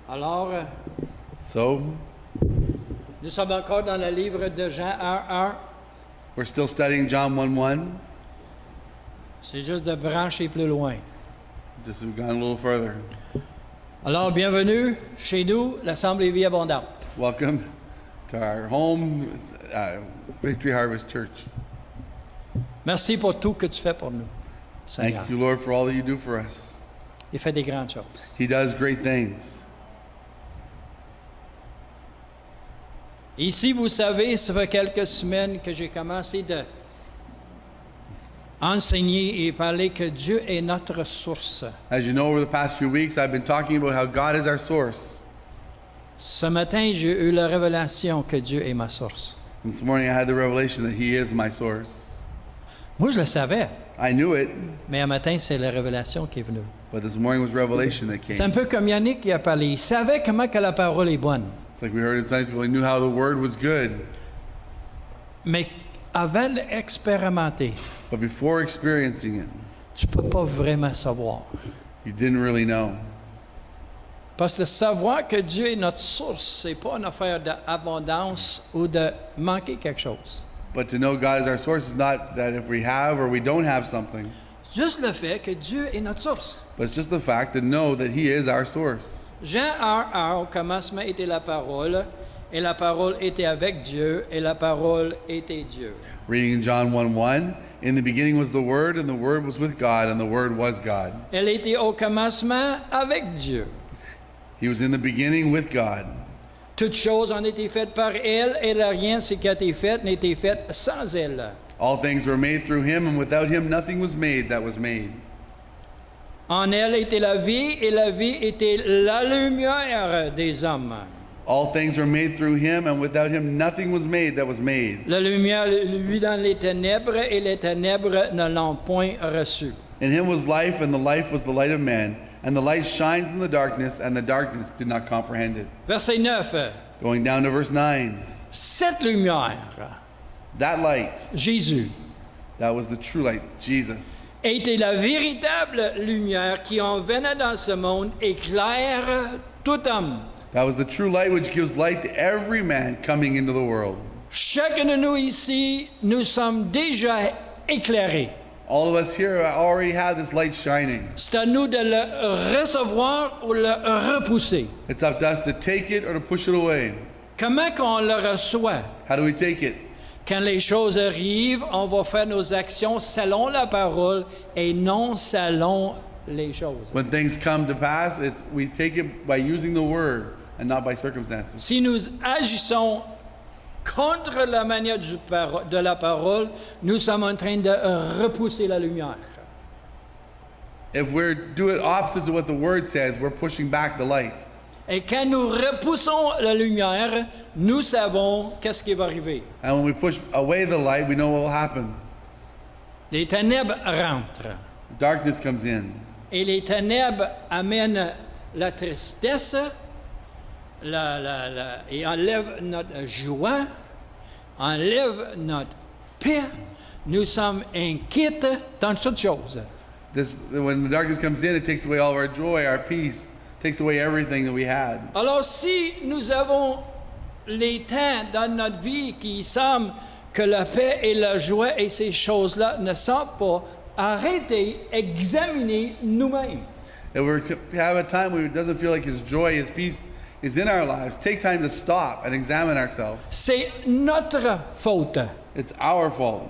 Alors, So, nous sommes encore dans le livre de Jean 1:1. we're still studying John 1:1. C'est juste de brancher plus loin. Just we've gone a little further. Alors, bienvenue chez nous, l'Assemblée Vie Abondante. Welcome to our home, Victory Harvest Church. Merci pour tout que tu fais pour nous, Seigneur. Thank you, Lord, for all that you do for us. Il fait des grandes choses. He does great things. Ici, vous savez, ça fait quelques semaines que j'ai commencé de enseigner et parler que Dieu est notre source. As you know, over the past few weeks, I've been talking about how God is our source. Ce matin, j'ai eu la révélation que Dieu est ma source. And this morning, I had the revelation that He is my source. Moi, je le savais, I knew it, mais un matin, c'est la révélation qui est venue. but this morning was revelation that came. C'est un peu comme Yannick qui a parlé. Il savait comment que la parole est bonne. It's like we heard in Sunday school, he knew how the word was good. Mais avant d'expérimenter, But before experiencing it, tu ne peux pas vraiment savoir. you didn't really know. Parce que savoir que Dieu est notre source, ce n'est pas une affaire d'abondance ou de manquer quelque chose. But to know God is our source is not that if we have or we don't have something, Juste le fait que Dieu est notre source. but it's just the fact to know that He is our source. Jean 1:1, au commencement était la parole, et la parole était avec Dieu, et la parole était Dieu. Reading in John 1:1, in the beginning was the Word, and the Word was with God, and the Word was God. Elle était au commencement avec Dieu. He was in the beginning with God. Toutes choses ont été faites par elle, et rien ce qui a été fait n'était fait sans elle. All things were made through Him, and without Him nothing was made that was made. En elle était la vie, et la vie était la lumière des hommes. All things were made through Him, and without Him nothing was made that was made. La lumière lui dans les ténèbres, et les ténèbres ne l'ont point reçue. In Him was life, and the life was the light of man. And the light shines in the darkness, and the darkness did not comprehend it. Verset 9. Going down to verse 9. Cette lumière, That light, Jésus, that was the true light, Jesus, était la véritable lumière qui en venait dans ce monde, éclaire tout homme. that was the true light which gives light to every man coming into the world. Chacun de nous ici, nous sommes déjà éclairés. All of us here already have this light shining. C'est à nous de le recevoir ou le repousser. It's up to us to take it or to push it away. Comment qu'on le reçoit? How do we take it? Quand les choses arrivent, on va faire nos actions selon la parole et non selon les choses. When things come to pass, we take it by using the word and not by circumstances. Si nous agissons contre la manière de la parole, nous sommes en train de repousser la lumière. If we do it opposite to what the word says, we're pushing back the light. Et quand nous repoussons la lumière, nous savons qu'est-ce qui va arriver. And when we push away the light, we know what will happen. Les ténèbres rentrent. Darkness comes in. Et les ténèbres amènent la tristesse, et enlèvent notre joie, enlèvent notre paix. Nous sommes inquiets dans toutes choses. When the darkness comes in, it takes away all of our joy, our peace, takes away everything that we had. Alors si nous avons les temps dans notre vie qui semblent que la paix et la joie et ces choses-là ne sont pas, arrêtez, examinez nous-mêmes. If we have a time where it doesn't feel like His joy, His peace is in our lives, take time to stop and examine ourselves. C'est notre faute. It's our fault.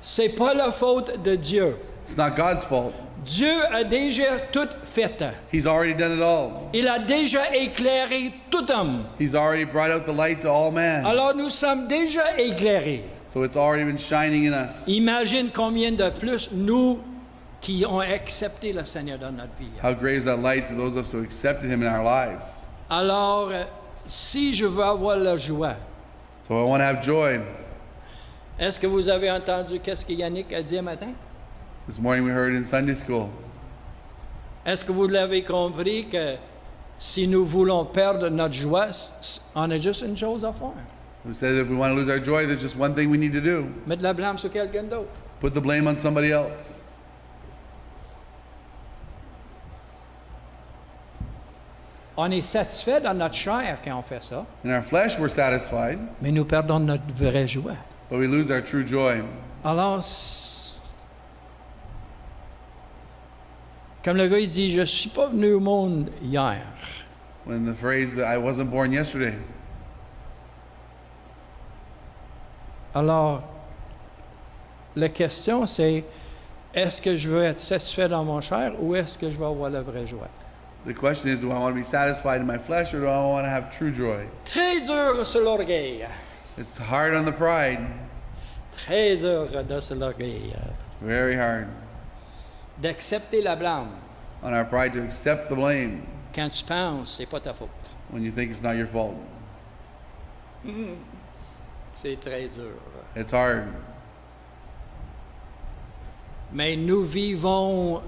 C'est pas la faute de Dieu. It's not God's fault. Dieu a déjà tout fait. He's already done it all. Il a déjà éclairé tout homme. He's already brought out the light to all man. Alors nous sommes déjà éclairés. So it's already been shining in us. Imagine combien de plus nous qui ont accepté le Seigneur dans notre vie. How great is that light to those of us who accepted Him in our lives? Alors, si je veux avoir la joie, So I want to have joy. est-ce que vous avez entendu qu'est-ce que Yannick a dit un matin? This morning we heard in Sunday school. Est-ce que vous l'avez compris que si nous voulons perdre notre joie, on a juste une chose à faire? We said if we want to lose our joy, there's just one thing we need to do. Mettre la blâme sur quelqu'un d'autre. Put the blame on somebody else. On est satisfait dans notre chair quand on fait ça, In our flesh, we're satisfied, mais nous perdons notre vraie joie. but we lose our true joy. Alors, comme le gars il dit, je suis pas venu au monde hier. When the phrase that I wasn't born yesterday. Alors, la question c'est, est-ce que je veux être satisfait dans mon chair ou est-ce que je vais avoir la vraie joie? The question is, do I want to be satisfied in my flesh or do I want to have true joy? Très dur sur l'orgueil. It's hard on the pride. Très dur sur l'orgueil. Very hard D'accepter la blâme. on our pride to accept the blame Quand tu penses, c'est pas ta faute. when you think it's not your fault. C'est très dur. It's hard. Mais nous vivons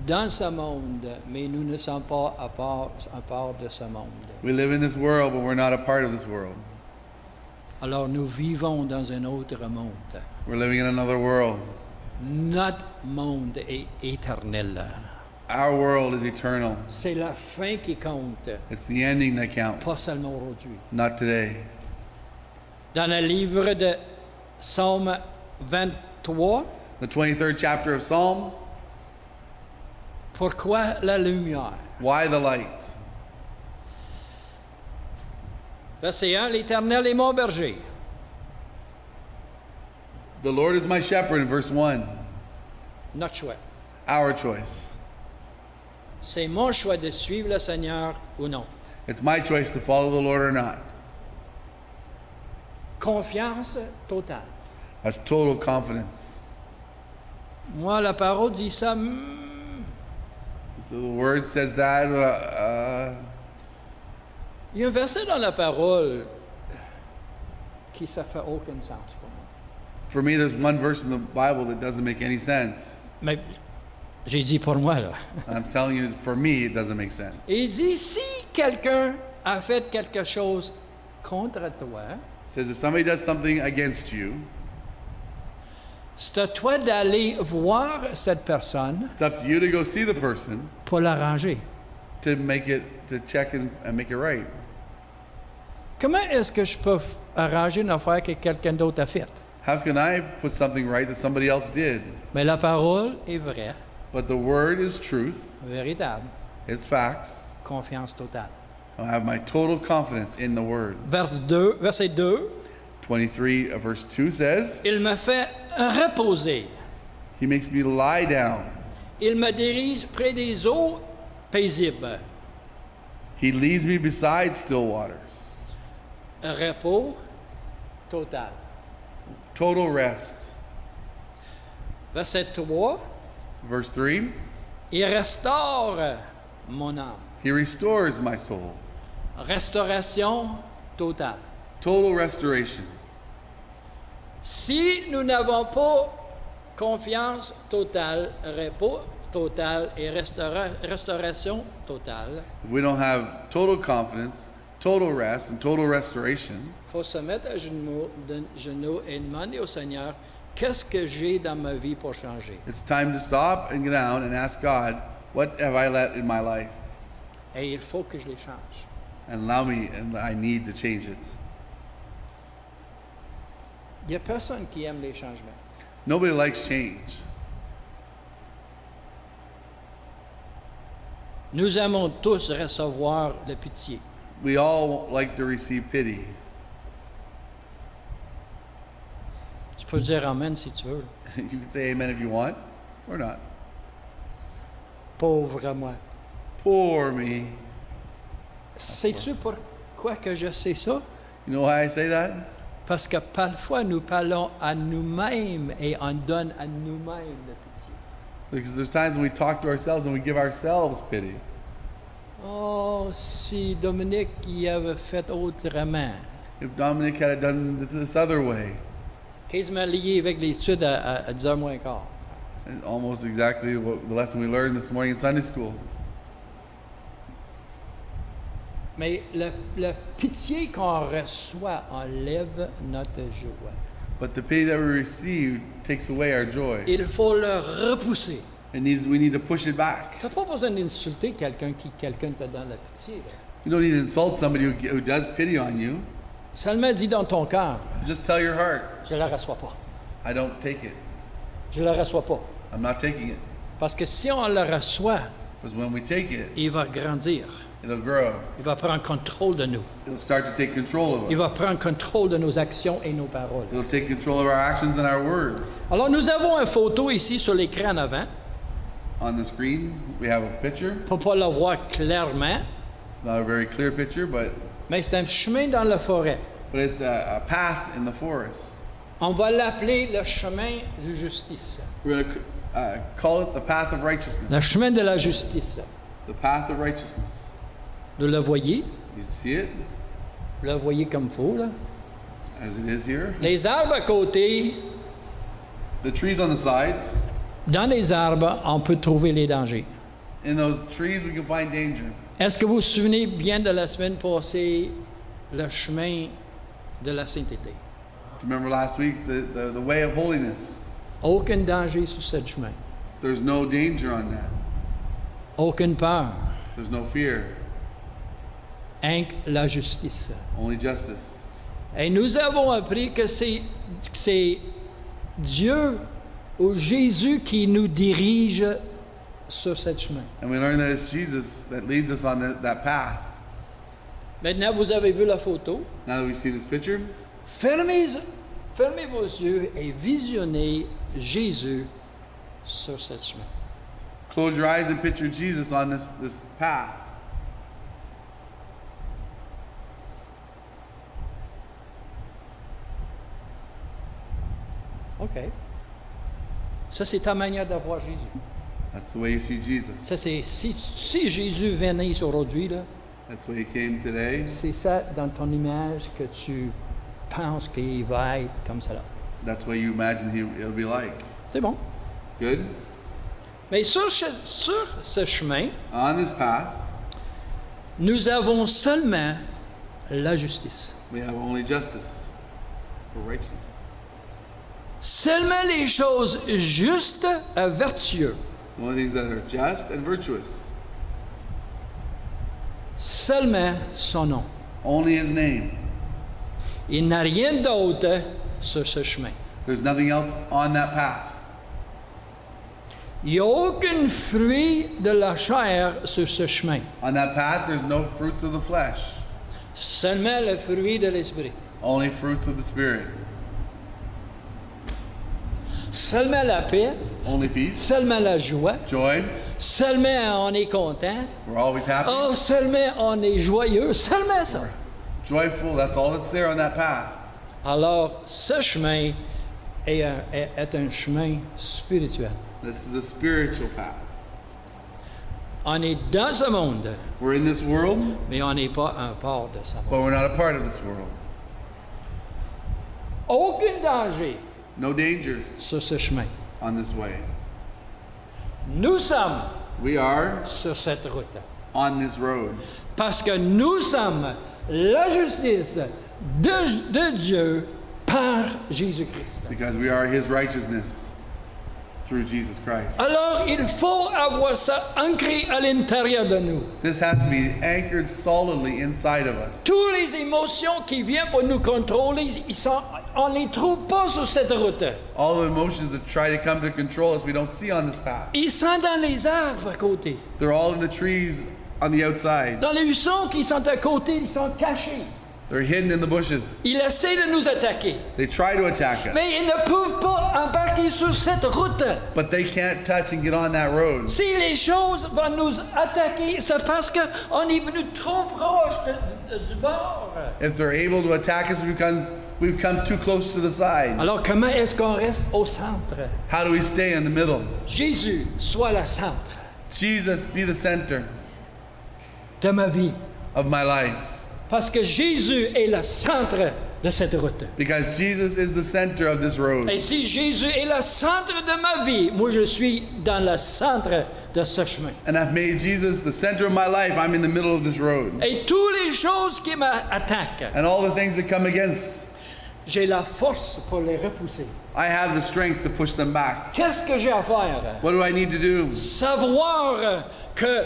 dans ce monde, mais nous ne sommes pas à part de ce monde. We live in this world, but we're not a part of this world. Alors nous vivons dans un autre monde. We're living in another world. Notre monde est éternel. Our world is eternal. C'est la fin qui compte, It's the ending that pas counts, seulement aujourd'hui. not today. Dans le livre de Psaume 23, The 23rd chapter of Psalm, pourquoi la lumière? why the light? Verset 1, l'Éternel est mon berger. The Lord is my shepherd in verse 1. Notre choix. Our choice. C'est mon choix de suivre le Seigneur ou non. It's my choice to follow the Lord or not. Confiance totale. That's total confidence. Moi, la parole dit ça. So the word says that. Il y a un verset dans la parole qui ça fait aucun sens pour moi. For me, there's one verse in the Bible that doesn't make any sense. Mais j'ai dit pour moi là. I'm telling you, for me, it doesn't make sense. Il dit si quelqu'un a fait quelque chose contre toi, It says if somebody does something against you, c'est à toi d'aller voir cette personne it's up to you to go see the person pour l'arranger. to check and make it right. Comment est-ce que je peux arranger une affaire que quelqu'un d'autre a faite? How can I put something right that somebody else did? Mais la parole est vraie, But the word is truth. véritable, It's fact. confiance totale. I have my total confidence in the word. Verset 2, 23 verse 2 says, il me fait reposer. He makes me lie down. Il me dirige près des eaux paisibles. He leads me beside still waters. Un repos total. Total rest. Verset 3, Verse 3, il restaure mon âme. He restores my soul. Restauration totale. Total restoration. Si nous n'avons pas confiance totale, repos total et restauration totale, If we don't have total confidence, total rest, and total restoration, il faut se mettre à genoux et demander au Seigneur, qu'est-ce que j'ai dans ma vie pour changer? it's time to stop and get down and ask God, what have I let in my life? Et il faut que je les change. And allow me, and I need to change it. Il n'y a personne qui aime les changements. Nobody likes change. Nous aimons tous recevoir la pitié. We all like to receive pity. Tu peux dire Amen si tu veux. You can say amen if you want, or not. Pauvre moi. Poor me. Sais-tu pourquoi que je sais ça? You know why I say that? Parce que parfois nous parlons à nous-mêmes et on donne à nous-mêmes la pitié. Because there's times when we talk to ourselves and we give ourselves pity. Oh, si Dominique y avait fait autrement. If Dominic had done it this other way, Quasiment lié avec l'étude à 10h moins quart. and almost exactly what the lesson we learned this morning in Sunday school. Mais la pitié qu'on reçoit enlève notre joie. But the pity that we receive takes away our joy. Il faut le repousser. We need to push it back. Tu n'as pas besoin d'insulter quelqu'un te donne la pitié. Là. You don't need to insult somebody who does pity on you. Seulement dis dans ton cœur, Just tell your heart, je ne la reçois pas. I don't take it. Je ne la reçois pas. I'm not taking it. Parce que si on la reçoit, Because when we take it, il va grandir. it'll grow. Il va prendre contrôle de nous. It'll start to take control of Il va us. prendre contrôle de nos actions et nos paroles. It'll take control of our actions and our words. Alors, nous avons une photo ici sur l'écran en avant. On the screen, we have a picture. Pour ne pas la voir clairement, Not a very clear picture, but mais c'est un chemin dans la forêt. it's a path in the forest. On va l'appeler le chemin de justice. We're going to call it the path of righteousness. Le chemin de la justice. The path of righteousness. Vous le voyez? You see it Vous le voyez comme il faut, là? as it is here. Les arbres à côté, The trees on the sides. dans les arbres, on peut trouver les dangers. In those trees, we can find danger. Est-ce que vous vous souvenez bien de la semaine passée, le chemin de la sainteté? Remember last week, the way of holiness. Aucun danger sur ce chemin. There's no danger on that. Aucune peur. There's no fear. Rien que la justice. Only justice. Et nous avons appris que c'est Dieu ou Jésus qui nous dirige sur ce chemin. And we learn that it's Jesus that leads us on that path. Maintenant, vous avez vu la photo. Now that we see this picture, Fermez vos yeux et visionnez Jésus sur ce chemin. close your eyes and picture Jesus on this path. OK. Ça, c'est ta manière de voir Jésus. That's the way you see Jesus. Ça, c'est si Jésus venait aujourd'hui, là, That's the way he came today. c'est ça dans ton image que tu penses qu'il va être comme ça là. That's what you imagine he'll be like. C'est bon. It's good. Mais sur ce chemin, On this path, nous avons seulement la justice. we have only justice or righteousness. Seulement les choses justes et vertueuses. The only things that are just and virtuous. Seulement son nom. Only his name. Il n'y a rien d'autre sur ce chemin. There's nothing else on that path. Il n'y a aucun fruit de la chair sur ce chemin. On that path, there's no fruits of the flesh. Seulement le fruit de l'esprit. Only fruits of the Spirit. Seulement la paix. Only peace, Seulement la joie. joy. Seulement on est content. We're always happy. Oh, seulement on est joyeux. Seulement ça. Joyful, that's all that's there on that path. Alors, ce chemin est un chemin spirituel. This is a spiritual path. On est dans ce monde, We're in this world, mais on n'est pas un part de ce monde. but we're not a part of this world. Aucun danger No dangers sur ce chemin. on this way. Nous sommes We are sur cette route. on this road Parce que nous sommes la justice de Dieu par Jésus-Christ. because we are his righteousness through Jesus Christ. Alors, il faut avoir ça ancré à l'intérieur de nous. This has to be anchored solidly inside of us. Toutes les émotions qui viennent pour nous contrôler, on ne les trouve pas sur cette route. All the emotions that try to come to control us, we don't see on this path. Ils sont dans les arbres à côté. They're all in the trees on the outside. Dans les buissons qui sont à côté, ils sont cachés. They're hidden in the bushes. Ils essaient de nous attaquer. They try to attack us, Mais ils ne peuvent pas embarquer sur cette route. but they can't touch and get on that road. Si les choses vont nous attaquer, c'est parce qu'on est venu trop proche du bord. If they're able to attack us, we've come too close to the side. Alors comment est-ce qu'on reste au centre? How do we stay in the middle? Jésus soit le centre Jesus, be the center de ma vie. of my life. Parce que Jésus est le centre de cette route. Because Jesus is the center of this road. Et si Jésus est le centre de ma vie, moi je suis dans le centre de ce chemin. And I've made Jesus the center of my life. I'm in the middle of this road. Et toutes les choses qui m'attaquent, And all the things that come against, j'ai la force pour les repousser. I have the strength to push them back. Qu'est-ce que j'ai à faire? What do I need to do? Savoir que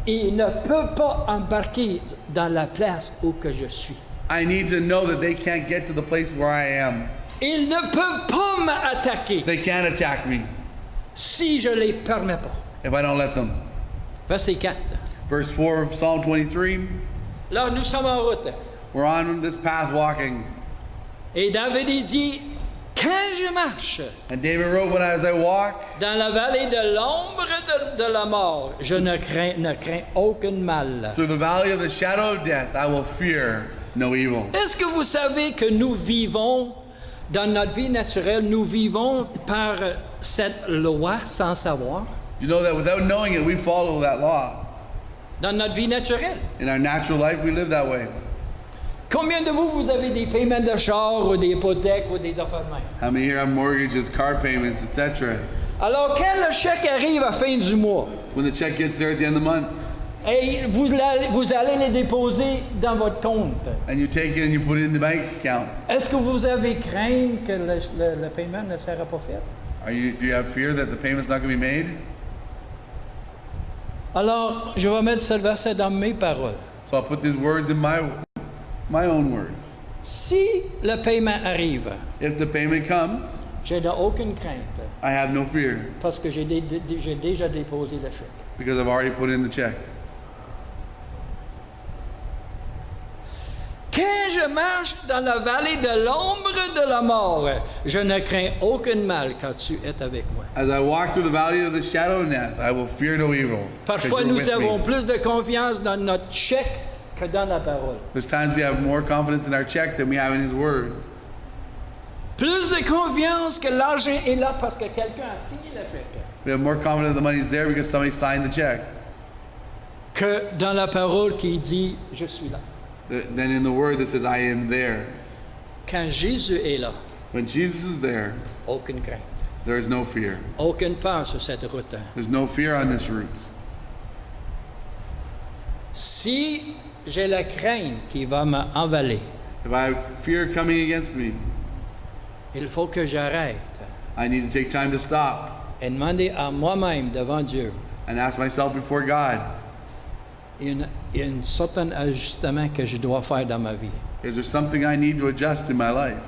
il ne peut pas embarquer dans la place où que je suis. I need to know that they can't get to the place where I am. Il ne peut pas m'attaquer They can't attack me si je ne les permets pas. if I don't let them. Verset 4. Verse 4 of Psalm 23. Là, nous sommes en route. We're on this path walking. Et David dit, quand je marche And David wrote, when as I walk dans la vallée de l'ombre de la mort, je ne crains aucun mal. through the valley of the shadow of death, I will fear no evil. Est-ce que vous savez que nous vivons, dans notre vie naturelle, nous vivons par cette loi sans savoir? You know that without knowing it, we follow that law. Dans notre vie naturelle. In our natural life, we live that way. Combien de vous avez des paiements de char ou des hypothèques ou des affaires de même? How many here have mortgages, car payments, etc.? Alors, quand le chèque arrive à la fin du mois, When the check gets there at the end of the month, et vous allez les déposer dans votre compte, and you take it and you put it in the bank account, est-ce que vous avez craint que le paiement ne sera pas fait? do you have fear that the payment's not going to be made? Alors, je vais mettre ce verset dans mes paroles. So I'll put these words in my own words. Si le paiement arrive, If the payment comes, je n'ai aucune crainte I have no fear parce que j'ai déjà déposé le chèque. because I've already put in the check. Quand je marche dans la vallée de l'ombre de la mort, je ne crains aucun mal quand tu es avec moi. As I walk through the valley of the shadow of death, I will fear no evil. 'Cause Parfois, you're nous with avons me. plus de confiance dans notre chèque que dans la parole. There's times we have more confidence in our check than we have in His Word. Plus de confiance que l'argent est là parce que quelqu'un a signé le chèque. We have more confidence the money's there because somebody signed the check Que dans la parole qui dit « Je suis là than in the Word that says, I am there. ». Quand Jésus est là, When Jesus is there, aucune crainte, there is no fear. aucune peur sur cette route. There's no fear on this route. Si j'ai la crainte qui va m'envaler, If I have fear coming against me, il faut que j'arrête I need to take time to stop et demander à moi-même devant Dieu. and ask myself before God, Il y a un certain ajustement que je dois faire dans ma vie. is there something I need to adjust in my life?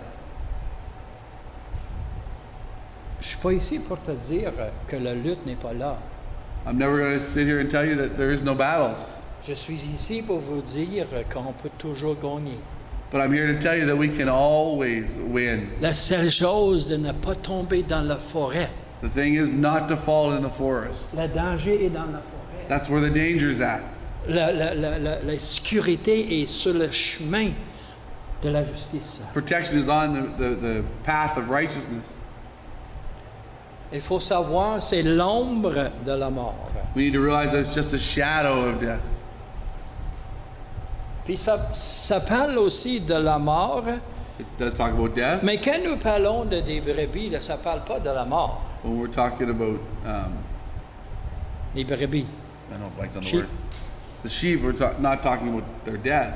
Je ne suis pas ici pour te dire que la lutte n'est pas là. I'm never going to sit here and tell you that there is no battles. Je suis ici pour vous dire qu'on peut toujours gagner. But I'm here to tell you that we can always win. La seule chose de ne pas tomber dans la forêt. The thing is not to fall in the forest. Le danger est dans la forêt. That's where the danger's at. La sécurité est sur le chemin de la justice. Protection is on the path of righteousness. Il faut savoir, c'est l'ombre de la mort. We need to realize that it's just a shadow of death. Puis ça parle aussi de la mort, It does talk about death. mais quand nous parlons de des brebis, là, ça ne parle pas de la mort. When we're talking about, Les brebis. I don't like on the Sheep. word. The sheep, we're not talking about their death.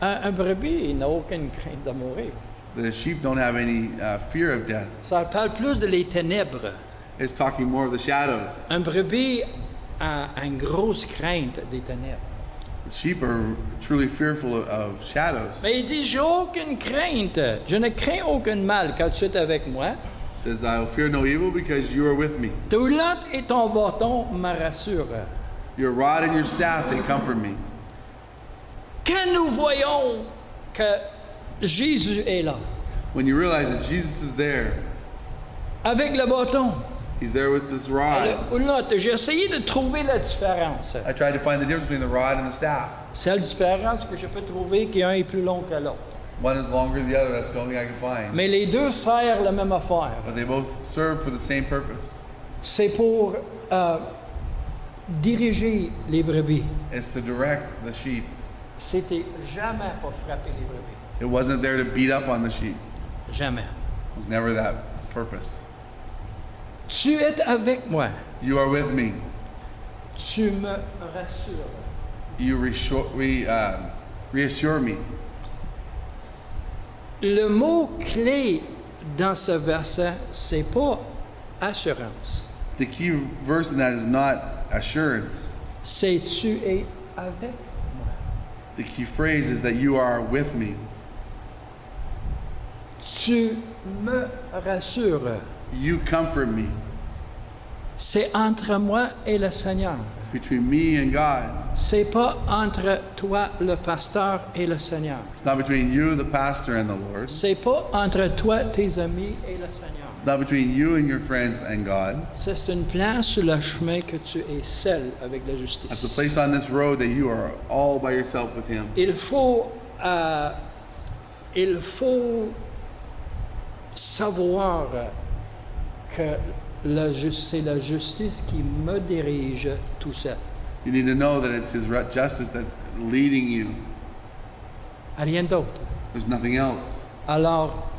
Un brebis il n'a aucune crainte de mourir. The sheep don't have any fear of death. Ça parle plus de les ténèbres. It's talking more of the shadows. Un brebis a une grosse crainte des ténèbres. The sheep are truly fearful of shadows. Mais il dit, j'ai aucune crainte. Je ne crains aucun mal quand tu es avec moi. It says, I'll fear no evil because you are with me. Ta houlette et ton bâton me rassurent. Your rod and your staff, they comfort me. Quand nous voyons que Jésus est là, When you realize that Jesus is there, avec le bâton, He's there with this le rod. houlotte, j'ai essayé de trouver la différence. I tried to find the difference between the rod and the staff. C'est la différence que je peux trouver qu'un est plus long que l'autre. One is longer than the other. That's the only thing I can find. Mais les deux servent la même affaire. But they both serve for the same purpose. C'est pour diriger les brebis. It's to direct the sheep. C'était jamais pour frapper les brebis. It wasn't there to beat up on the sheep. Jamais. It was never that purpose. Tu es avec moi. You are with me. Tu me rassures. You reassure me. Le mot clé dans ce verset, c'est pas assurance. The key verse in that is not assurance. c'est tu es avec moi. The key phrase is that you are with me. Tu me rassures. You comfort me. C'est entre moi et le Seigneur. It's between me and God. C'est pas entre toi, le pasteur, et le Seigneur. It's not between you, the pastor, and the Lord. C'est pas entre toi, tes amis et le Seigneur. It's not between you and your friends and God. C'est une place sur le chemin que tu es seul avec la It's a justice. place on this road that you are all by yourself with Him. Il faut savoir que c'est la justice qui me dirige tout seul. You need to know that it's His justice that's leading you. Rien d'autre. There's nothing else. Alors,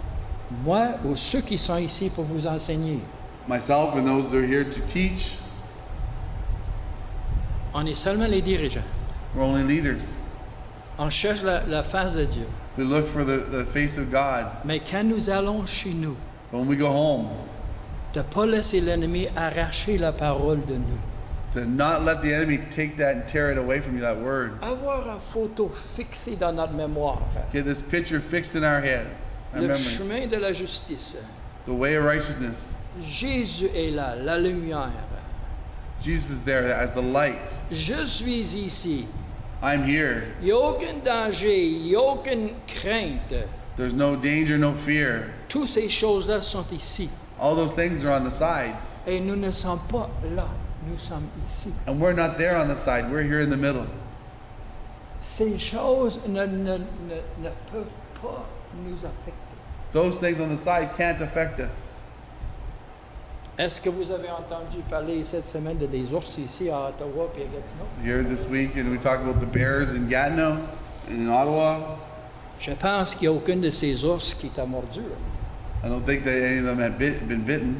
moi ou ceux qui sont ici pour vous enseigner, Myself and those that are here to teach, on est seulement les dirigeants. we're only leaders. On cherche la face de Dieu. We look for the face of God. Mais quand nous allons chez nous, But when we go home, de ne pas laisser l'ennemi arracher la parole de nous. to not let the enemy take that and tear it away from you, that word. Avoir une photo fixée dans notre mémoire. Get this picture fixed in our heads, our Le memories. chemin de la justice. The way of righteousness. Jésus est là, la lumière. Jesus is there as the light. Je suis ici. I'm here. Il n'y a aucun danger, il n'y a aucune crainte. There's no danger, no fear. Toutes ces choses-là sont ici. All those things are on the sides. Et nous ne sommes pas là, nous sommes ici. And we're not there on the side, we're here in the middle. Ces choses ne peuvent pas nous affecter. Those things on the side can't affect us. Est-ce que vous avez entendu parler cette semaine de des ours ici à Ottawa et à Gatineau? Here this week, and we talked about the bears in Gatineau and in Ottawa. Je pense qu'il n'y a aucun de ces ours qui t'a mordu. I don't think that any of them had been bitten.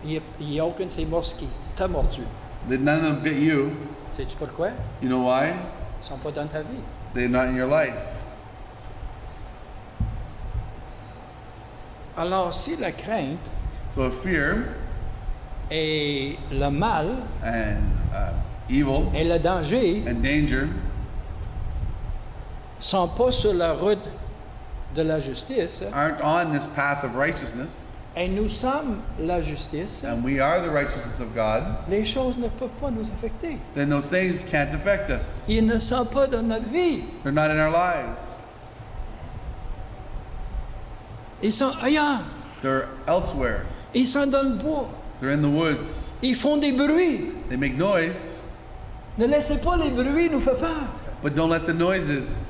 Il n'y a aucun de ces ours qui t'a mordu. None of them bit you. Sais-tu pourquoi? You know why? Ils ne sont pas dans ta vie. They're not in your life. Alors, si la crainte So fear et le mal and evil et le danger and danger ne sont pas sur la route de la justice, aren't on this path of righteousness, et nous sommes la justice, and we are the righteousness of God, les choses ne peuvent pas nous affecter. then those things can't affect us. Ils ne sont pas dans notre vie. They're not in our lives. Ils sont ailleurs. They're elsewhere. Ils sont dans le bois. They're in the woods. Ils font des bruits. They make noise, Ne laissez pas les bruits nous faire peur. but don't let the noises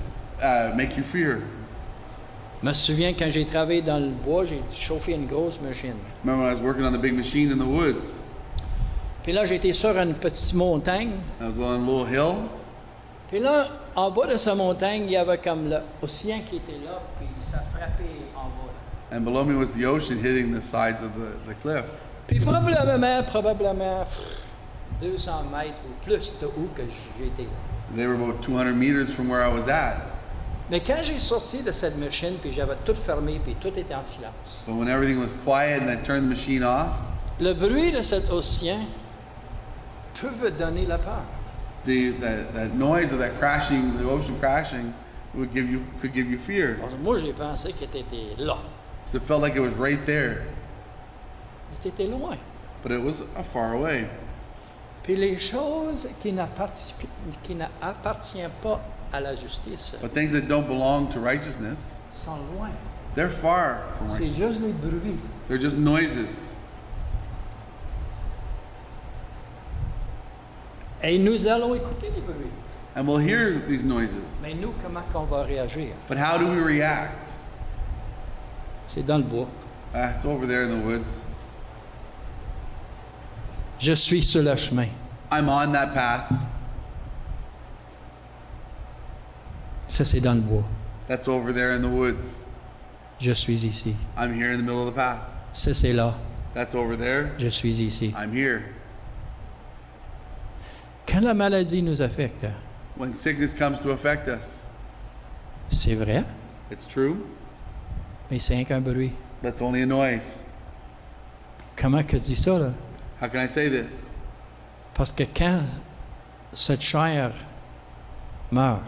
make you fear. Je me souviens quand j'ai travaillé dans le bois, j'ai chauffé une grosse machine. Remember when I was working on the big machine in the woods? Puis là, j'étais sur une petite montagne. I was on a little hill, Puis là, en bas de sa montagne, il y avait comme l'océan qui était là, puis ça frappait en bas. and below me was the ocean hitting the sides of the cliff. Puis probablement, 200 mètres ou plus de où que j'étais. They were about 200 meters from where I was at. Mais quand j'ai sorti de cette machine, puis j'avais tout fermé, puis tout était en silence, But when everything was quiet and I turned the machine off, le bruit de cet océan peut vous donner la peur. that noise of that crashing, the ocean crashing, could give you fear. Alors, moi, j'ai pensé que tu étais là, So it felt like it was right there, mais tu étais loin. but it was far away. Puis les choses qui n'appartiennent pas à la justice But things that don't belong to righteousness, sont loin. they're far from C'est righteousness. juste les bruits. They're just noises. Et nous allons écouter les bruits. And we'll hear these noises. Mais nous, comment qu'on va réagir? But how do we react? C'est dans le bois. It's over there in the woods. Je suis sur le chemin. I'm on that path. Ça, c'est dans le bois. That's over there in the woods. Je suis ici. I'm here in the middle of the path. Ça, c'est là. That's over there. Je suis ici. I'm here. Quand la maladie nous affecte, When sickness comes to affect us, c'est vrai, it's true. mais c'est rien qu'un bruit. That's only a noise. Comment que je dis ça, là? How can I say this? Parce que quand cette chair meurt,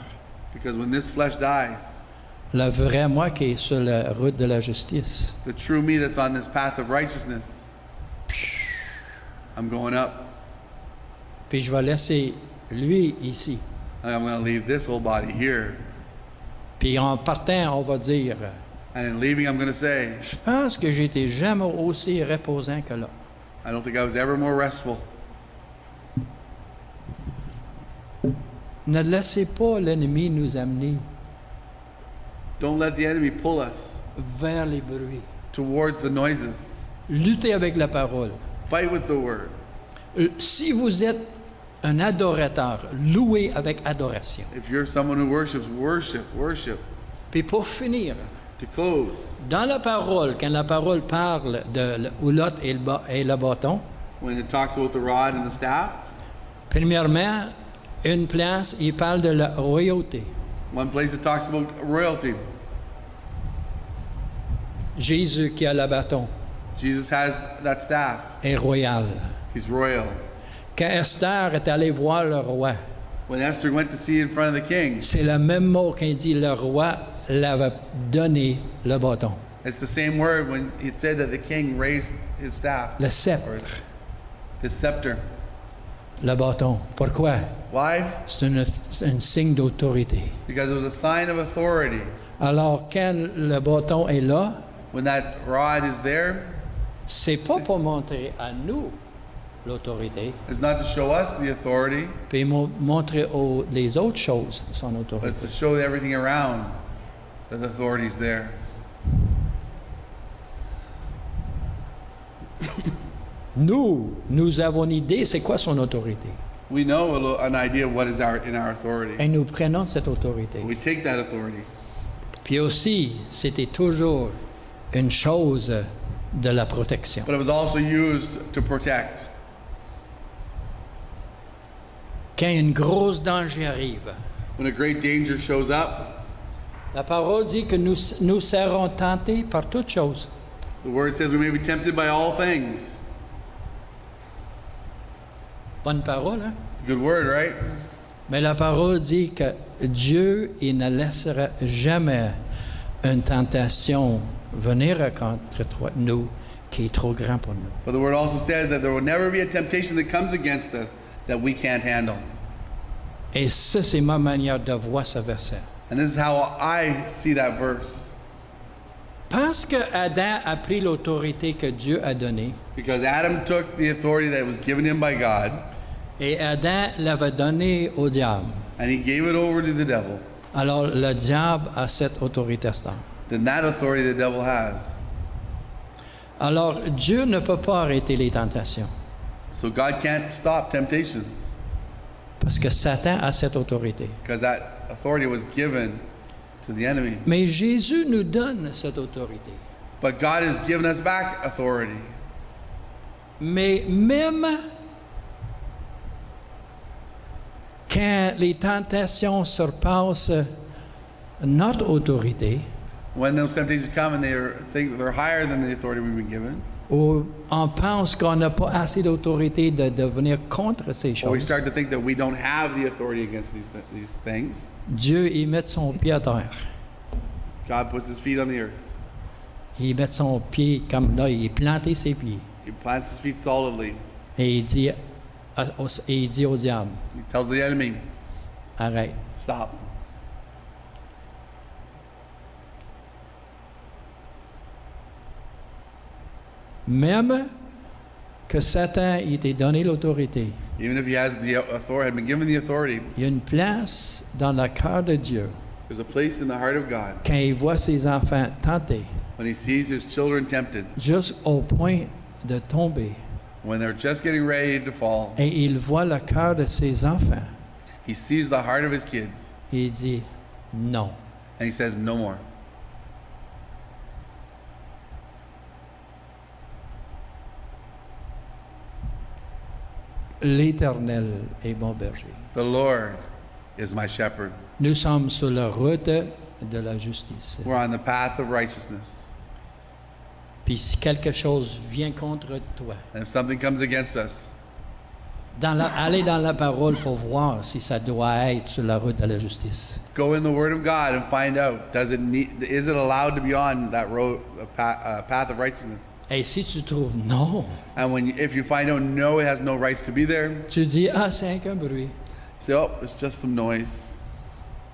Because when this flesh dies, le vrai moi qui est sur la route de la justice, the true me that's on this path of righteousness, I'm going up. puis je vais laisser lui ici. I'm going to leave this whole body here. Puis en partant, on va dire, And in leaving, I'm going to say, je pense que j'étais jamais aussi reposant que là. I don't think I was ever more restful. Ne laissez pas l'ennemi nous amener Don't let the enemy pull us vers les bruits. towards the noises. Luttez avec la parole. Fight with the word. Si vous êtes un adorateur, louez avec adoration. If you're someone who worships, worship. Puis pour finir, To close, dans la parole, quand la parole parle de l'oulotte et le bâton, when it talks about the rod and the staff, premièrement, une place, il parle de la royauté. one place it talks about royalty. Jésus qui a le bâton Jesus has that staff. est royal. He's royal. Quand Esther est allée voir le roi, When Esther went to see in front of the king, c'est le même mot qu'il dit, le roi l'avait donné le bâton, it's the same word when it said that the king raised his staff, le or sceptre, his scepter. le bâton. Pourquoi? Why? C'est un signe d'autorité. Because it was a sign of authority. Alors, quand le bâton est là, When that rod is there, c'est pas pour montrer à nous l'autorité, it's not to show us the authority, puis montrer aux les autres choses son but autorité. it's to show everything around that the authority is there. Nous avons une idée, c'est quoi son autorité. We know an idea of what is in our authority. Et nous prenons cette autorité. We take that authority. Puis aussi, c'était toujours une chose de la protection. But it was also used to protect. Quand une grosse danger arrive, When a great danger shows up, la parole dit que nous serons tentés par toutes choses. the word says we may be tempted by all things. Bonne parole, hein? It's a good word, right? Mais la parole dit que Dieu, il ne laissera jamais une tentation venir contre nous qui est trop grand pour nous. But the word also says that there will never be a temptation that comes against us that we can't handle. Et ça, c'est ma manière de voir ce verset. And this is how I see that verse. Parce que Adam a pris l'autorité que Dieu a donnée, Because Adam took the authority that was given him by God, et Adam l'avait donnée au diable. and he gave it over to the devil. Alors le diable a cette autorité-là. Then that authority the devil has. Alors Dieu ne peut pas arrêter les tentations, So God can't stop temptations parce que Satan a cette autorité. because that authority was given to the enemy. Mais Jésus nous donne cette autorité. But God has given us back authority. Mais même quand les tentations surpassent notre autorité, When those temptations come and think they're higher than the authority we've been given, ou on pense qu'on n'a pas assez d'autorité de venir contre ces or we choses, start to think that we don't have the authority against these things, Dieu, il met son pied à terre. God puts his feet on the earth. Il met son pied comme là, il plante ses pieds. He plants his feet solidly. Et il dit, au diable, He tells the enemy, arrête. stop. Même que Satan il t'ait donné l'autorité, Even if he has the authority, had been given the authority, il y a une place dans le cœur de Dieu there's a place in the heart of God quand il voit ses enfants tentés when he sees his children tempted, jusqu'au point de tomber. when they're just getting ready to fall. Et il voit le cœur de ses enfants. He sees the heart of his kids, Et il dit non. and he says, no more. L'Éternel est mon berger. The Lord is my shepherd. Nous sommes sur la route de la justice. We're on the path of righteousness. Puis si quelque chose vient contre toi, And if something comes against us, Aller dans la parole pour voir si ça doit être sur la route de la justice. Go in the Word of God and find out, is it allowed to be on that road, path of righteousness? Et si tu trouves non, And if you find out no, it has no rights to be there, tu dis, ah, c'est qu'un bruit. say, oh, it's just some noise.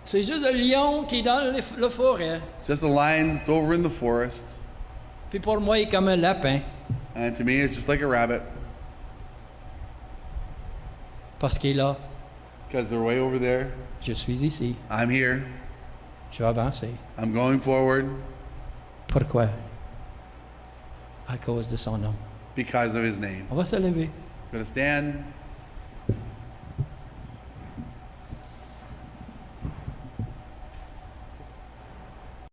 C'est juste un lion qui est dans la forêt. It's just a lion that's over in the forest. Puis pour moi, il est comme un lapin. And to me, it's just like a rabbit Parce qu'il est là. because they're way over there. Je suis ici. I'm here. Je vais avancer. I'm going forward Pourquoi? À cause de son nom. because of his name. On va se lever. I'm going to stand.